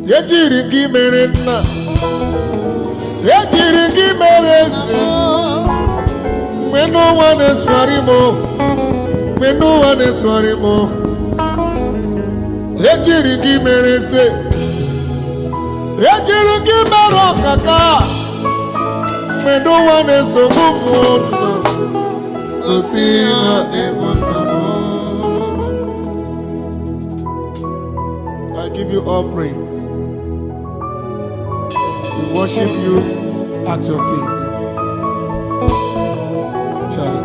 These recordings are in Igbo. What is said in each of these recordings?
ejiri gị mere nna ejiri gị mere eze mgbe n'ụwa na-esogharị m mgbe n'ụwa na-esogharị m ejiri gị mere eze ejiri gị mere ọkaka mgbe n'ụwa na-esogbu m gosi na ịbụ nna m. I give you all praise. We worship you at your feet. Child.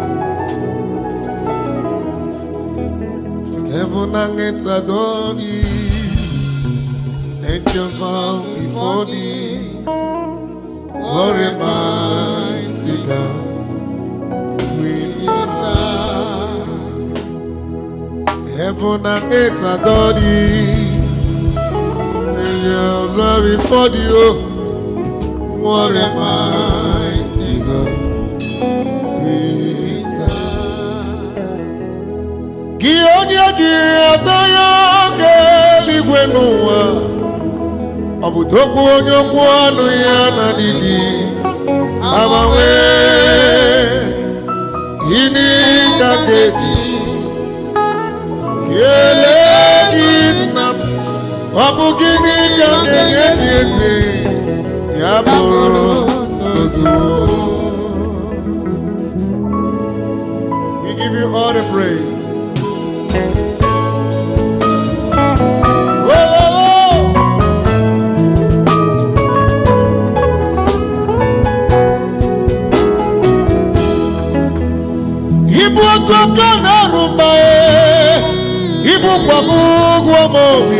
Heaven and earth adore thee. Angels bow before thee. What a mighty God we serve. Heaven and earth adore thee. Angels bow before thee. What a mighty God we serve. Gị onye jiri ata ya nke eluigwe n'ụwa, ọ bụ dokwu onye okwu ọnụ ya na-adịghị agbanwe. Gịnị ka m ga-eji kelee gị nna m? Ọ bụ gịnị ka m ga-enye gị eze? Ya bụrụ ozugbo. We give you all the praise. Ibu otu aka na-arụmba ibu kwabụ ụgwọ m obi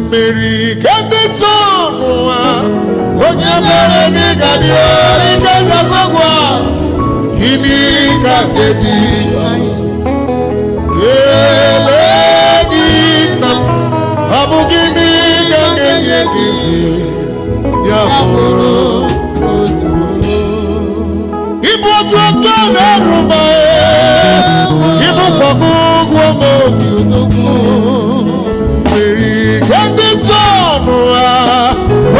mmeri ka ndị nsọ n'ụwa onye mere n'ịga dị ike ga-agwagwa gịnị ka ga-eji kelee gị nna m? Ọ bụ gịnị ka ga-enye gị ya bụrụ ozugbo. Ibu otu aka na-arụba ibu kwabụ ụgwọ m obi mmeri ka ndị nsọ n'ụwa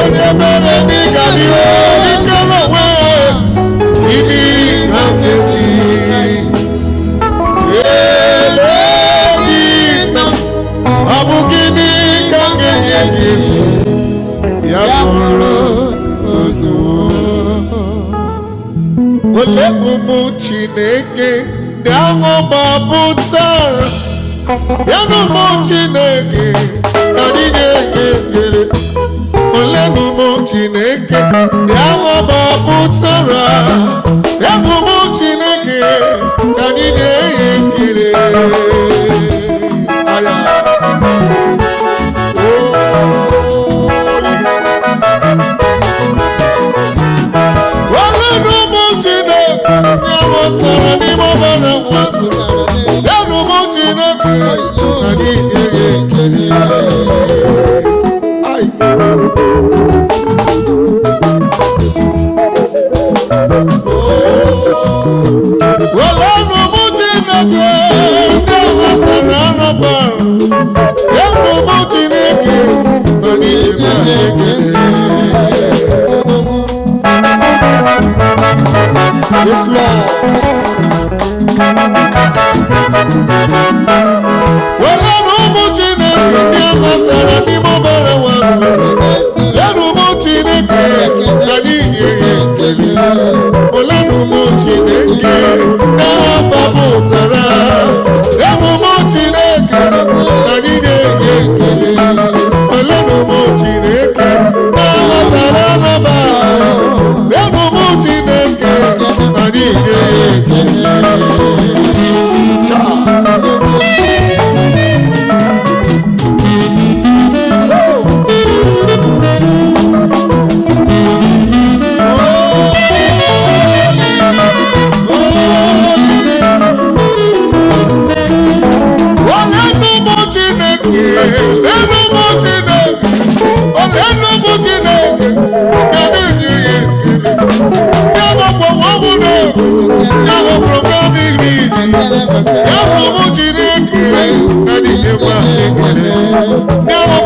onye mere n'ịga dị ike n'onwe gịnị ka ga-eji kelee gị nna m? Ọ bụ gịnị ka ga-enye gị ya bụrụ ozugbo. Ole ụmụ Chineke ndị ahụ gbapụtara ya n'ụmụ Chineke anyị na-enye ekele. Ole ụmụ Chineke ndị ahụ gbapụtara ya n'ụmụ Chineke anyị na-enye ekele. Sara ni mo bana watu ya rumo Chineke ani ekele. Ai wala rumo Chineke ya sara na ba ya rumo Chineke ani ekele. Yes, Lord. Well, I know Chineke ndị amasara n'ime ọbara nwatụ ya n'ụmụ Chineke anyị na-enye ekele. Ole n'ụmụ Chineke na-agbapụtara ya n'ụmụ Chineke anyị na-enye ekele. Ole n'ụmụ Chineke na-amasara n'ọba ya n'ụmụ Chineke anyị na-enye ekele. Never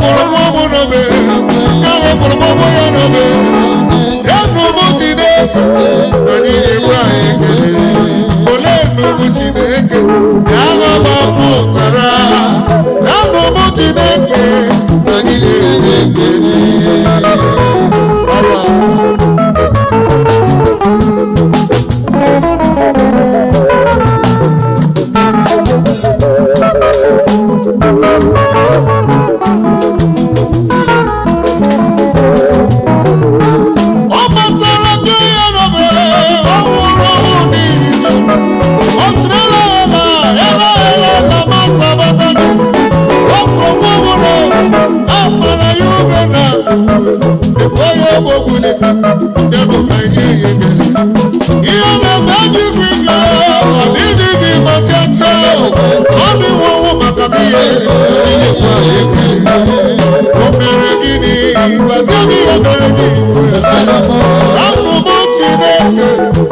ezi bịanụ ka anyị nye ekele ihe na-eme dịgị ike ọ dịghị gị machacha ọ dịwo ọnwụ maka gị onyinye kwa ekele o mere gịnị gbazie m ihe mere gị abụ m Chineke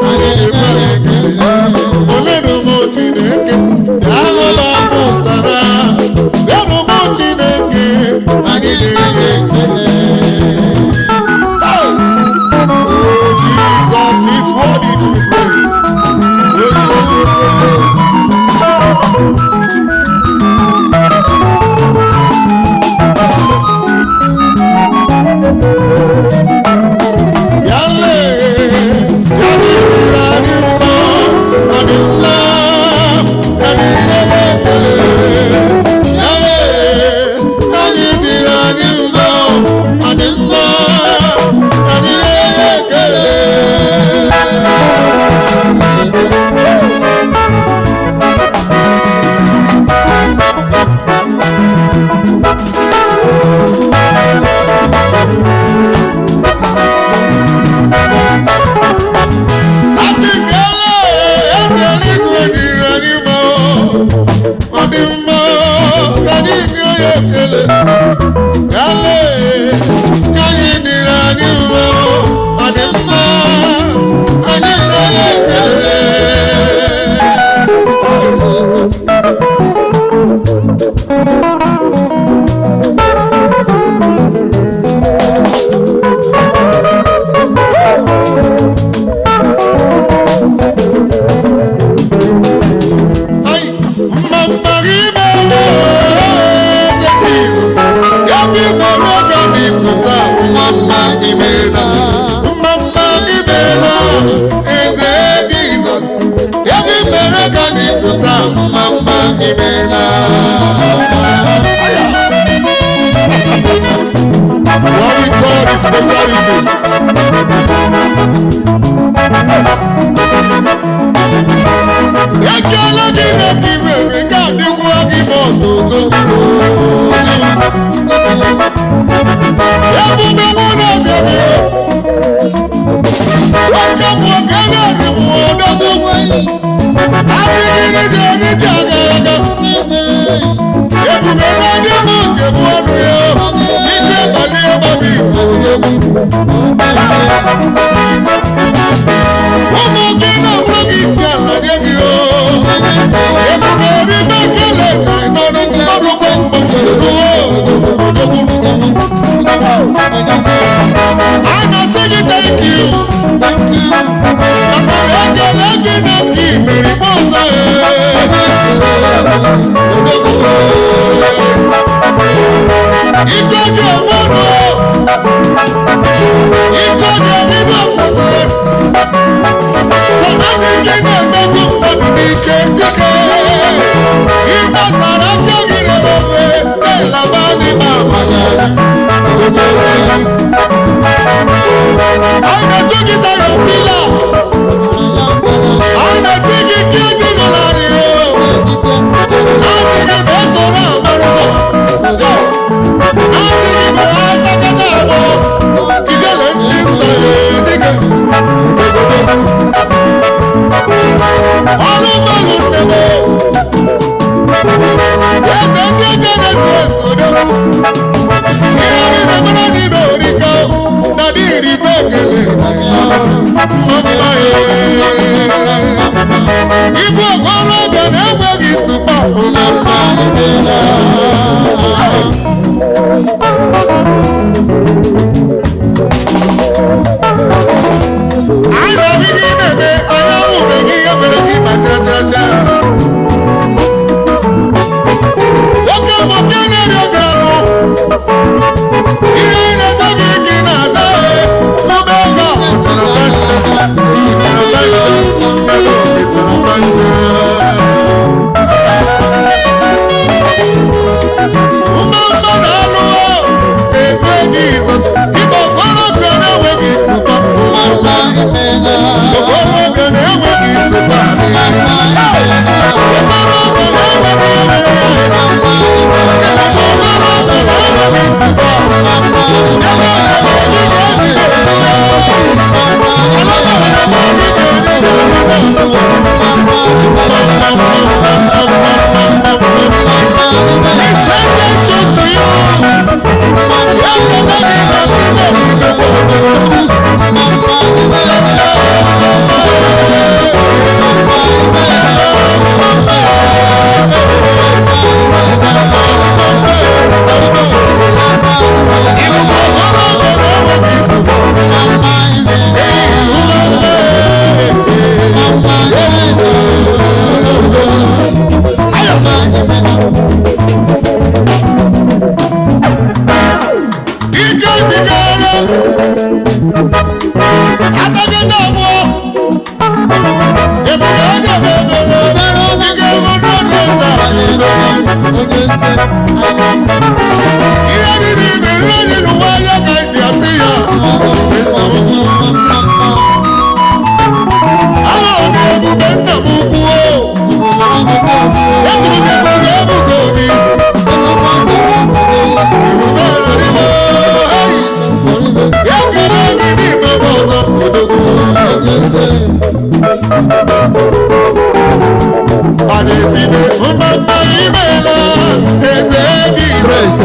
anyị na-ekwe ekele olenụ m Chineke ahụla pụtara bịanụ m Chineke anyị na-enye ekele Jesus is worthy to be praised.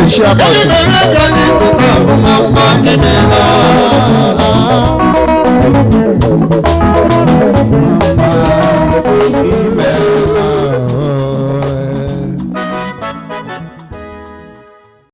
chairman. Ele mere ka anyị pụta ọmụma mma emela.